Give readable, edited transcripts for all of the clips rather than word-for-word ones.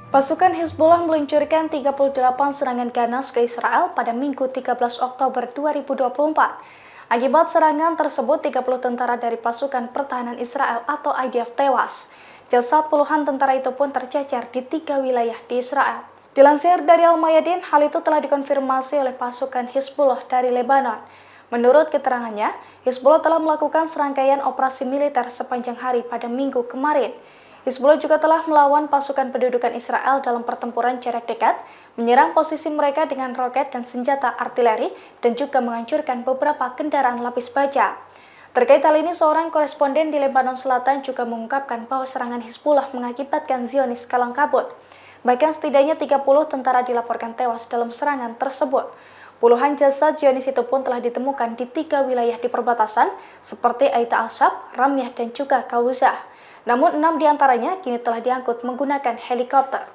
Pasukan Hizbullah meluncurkan 38 serangan ganas ke Israel pada Minggu 13 Oktober 2024. Akibat serangan tersebut, 30 tentara dari pasukan pertahanan Israel atau IDF tewas. Jasad puluhan tentara itu pun tercecer di 3 wilayah di Israel. Dilansir dari Al-Mayadin, hal itu telah dikonfirmasi oleh pasukan Hizbullah dari Lebanon. Menurut keterangannya, Hizbullah telah melakukan serangkaian operasi militer sepanjang hari pada Minggu kemarin. Hizbullah juga telah melawan pasukan pendudukan Israel dalam pertempuran jarak dekat, menyerang posisi mereka dengan roket dan senjata artileri, dan juga menghancurkan beberapa kendaraan lapis baja. Terkait hal ini, seorang koresponden di Lebanon Selatan juga mengungkapkan bahwa serangan Hizbullah mengakibatkan Zionis kalang kabut. Bahkan setidaknya 30 tentara dilaporkan tewas dalam serangan tersebut. Puluhan jasad Zionis itu pun telah ditemukan di 3 wilayah di perbatasan, seperti Aita al-Shab, Ramyah, dan juga Kauzah. Namun 6 diantaranya kini telah diangkut menggunakan helikopter.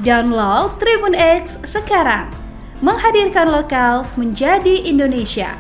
Download Tribun X sekarang, menghadirkan lokal menjadi Indonesia.